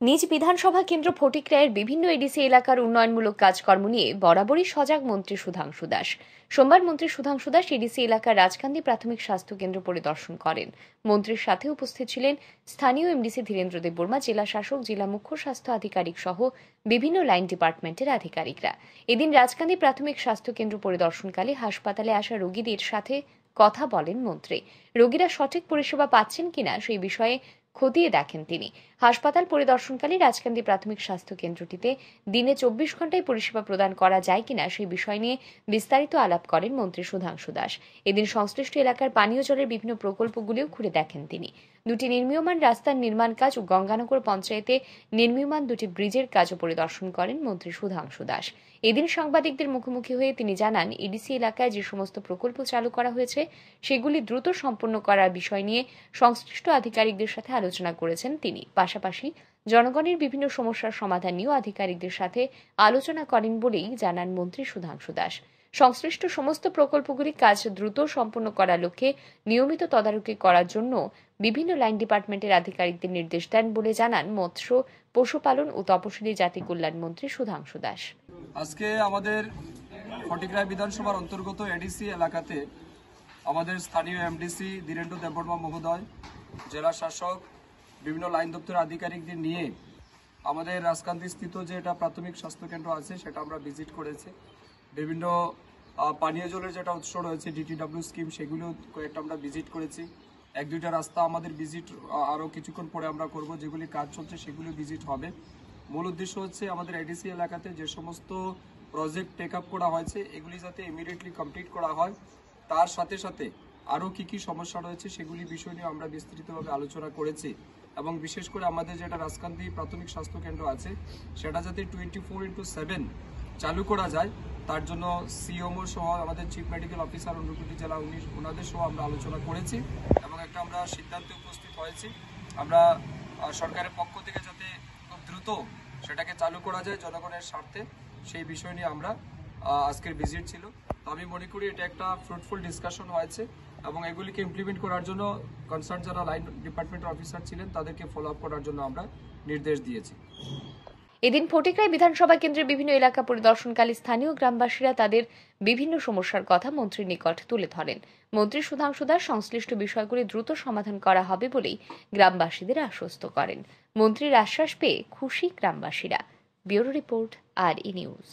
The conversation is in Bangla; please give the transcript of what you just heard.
নিজ বিধানসভা কেন্দ্র ফটিকরায়ের বিভিন্ন এডিসি এলাকার উন্নয়নমূলক কাজকর্ম নিয়ে বরাবরই সজাগ মন্ত্রী সুধাংশু দাস। সোমবার মন্ত্রী সুধাংশু দাস এডিসি এলাকার রাজকান্দি প্রাথমিক স্বাস্থ্য কেন্দ্র পরিদর্শন করেন। মন্ত্রীর সাথে উপস্থিত ছিলেন স্থানীয় এমডিসি ধীরেন্দ্র দেববর্মা, জেলা শাসক, জেলা মুখ্য স্বাস্থ্য আধিকারিক সহ বিভিন্ন লাইন ডিপার্টমেন্টের আধিকারিকরা। এদিন রাজকান্দি প্রাথমিক স্বাস্থ্য কেন্দ্র পরিদর্শনকালে হাসপাতালে আসা রোগীদের সাথে কথা বলেন মন্ত্রী। রোগীরা সঠিক পরিষেবা পাচ্ছেন কিনা সেই বিষয়ে খতিয়ে দেখেন তিনি। হাসপাতাল পরিদর্শনকালে রাজকান্দি প্রাথমিক স্বাস্থ্য কেন্দ্রটিতে দিনে 24 ঘন্টায় পরিষেবা প্রদান করা যায় কিনা সেই বিষয় নিয়ে বিস্তারিত আলাপ করেন মন্ত্রী সুধাংশু দাস। এদিন সংশ্লিষ্ট এলাকার পানীয় জলের বিভিন্ন প্রকল্পগুলিও ঘুরে দেখেন তিনি। দুটি নির্মীয়মান রাস্তার নির্মাণ কাজ ও গঙ্গানগর পঞ্চায়েতে নির্মীয়মান দুটি ব্রিজের কাজও পরিদর্শন করেন মন্ত্রী সুধাংশু দাস। এদিন সাংবাদিকদের মুখোমুখি হয়ে তিনি জানান, এডিসি এলাকায় যে সমস্ত প্রকল্প চালু করা হয়েছে সেগুলি দ্রুত সম্পন্ন করার বিষয় নিয়ে সংশ্লিষ্ট আধিকারিকদের সাথে আলোচনা করেছেন তিনি। পাশাপাশি জনগণের বিভিন্ন সমস্যার সমাধান নিয়েও আধিকারিকদের সাথে আলোচনা করেন বলেই জানান মন্ত্রী সুধাংশু দাস। সংশ্লিষ্ট সমস্ত প্রকল্পগুলি কাজ দ্রুত সম্পন্ন করার লক্ষ্যে নিয়মিত তদারকি করার জন্য বিভিন্ন লাইন ডিপার্টমেন্টের আধিকারিকদের নির্দেশ দেন বলে জানান মৎস্য, পশুপালন ও তপশিলি জাতি কল্যাণ মন্ত্রী সুধাংশু দাস। আজকে আমাদের ফটিকরায় বিধানসভার অন্তর্গত এডিসি এলাকাতে আমাদের স্থানীয় এমডিসি ধীরেন্দ্র দেববর্মা মহোদয়, জেলা শাসক, বিভিন্ন লাইন দপ্তরের আধিকারিকদের নিয়ে আমাদের রাজকান্দি স্থিত যে এটা প্রাথমিক স্বাস্থ্যকেন্দ্র আছে সেটা আমরা ভিজিট করেছি। বিভিন্ন পানীয় জলের যেটা উৎস রয়েছে ডিটিডব্লিউ স্কিম, সেগুলো কয়েকটা আমরা ভিজিট করেছি। এক দুইটা রাস্তা আমাদের ভিজিট আরও কিছুক্ষণ পরে আমরা করব, যেগুলি কাজ চলছে সেগুলো ভিজিট হবে। মূল উদ্দেশ্য হচ্ছে আমাদের এডিসি এলাকাতে যে সমস্ত প্রজেক্ট টেক আপ করা হয়েছে এগুলি যাতে ইমিডিয়েটলি কমপ্লিট করা হয়, তার সাথে সাথে আরও কি সমস্যা রয়েছে সেগুলি বিষয় নিয়ে আমরা বিস্তৃতভাবে আলোচনা করেছি। এবং বিশেষ করে আমাদের যেটা রাজকান্দি প্রাথমিক স্বাস্থ্য কেন্দ্র আছে সেটা যাতে 24/7 চালু করা যায় তার জন্য সিএমও সহ আমাদের চিফ মেডিকেল অফিসার ঊনকোটি জেলা ওনাদের সহ আমরা আলোচনা করেছি এবং একটা আমরা সিদ্ধান্তে উপস্থিত হয়েছি। আমরা সরকারের পক্ষ থেকে যাতে খুব দ্রুত সেটাকে চালু করা যায় জনগণের স্বার্থে, সেই বিষয় নিয়ে আমরা আজকের ভিজিট ছিল। তো আমি মনে করি এটা একটা ফ্রুটফুল ডিসকাশন হয়েছে এবং এগুলিকে ইমপ্লিমেন্ট করার জন্য কনসার্ন যারা লাইন ডিপার্টমেন্টের অফিসার ছিলেন তাদেরকে ফলো আপ করার জন্য আমরা নির্দেশ দিয়েছি। এদিন ফটিকরায় বিধানসভা কেন্দ্রের বিভিন্ন এলাকা পরিদর্শনকালে স্থানীয় গ্রামবাসীরা তাদের বিভিন্ন সমস্যার কথা মন্ত্রীর নিকট তুলে ধরেন। মন্ত্রী সুধাংশু দাস সংশ্লিষ্ট বিষয়গুলি দ্রুত সমাধান করা হবে বলেই গ্রামবাসীদের আশ্বস্ত করেন। মন্ত্রীর আশ্বাস পেয়ে খুশি গ্রামবাসীরা। Bureau report, RE news.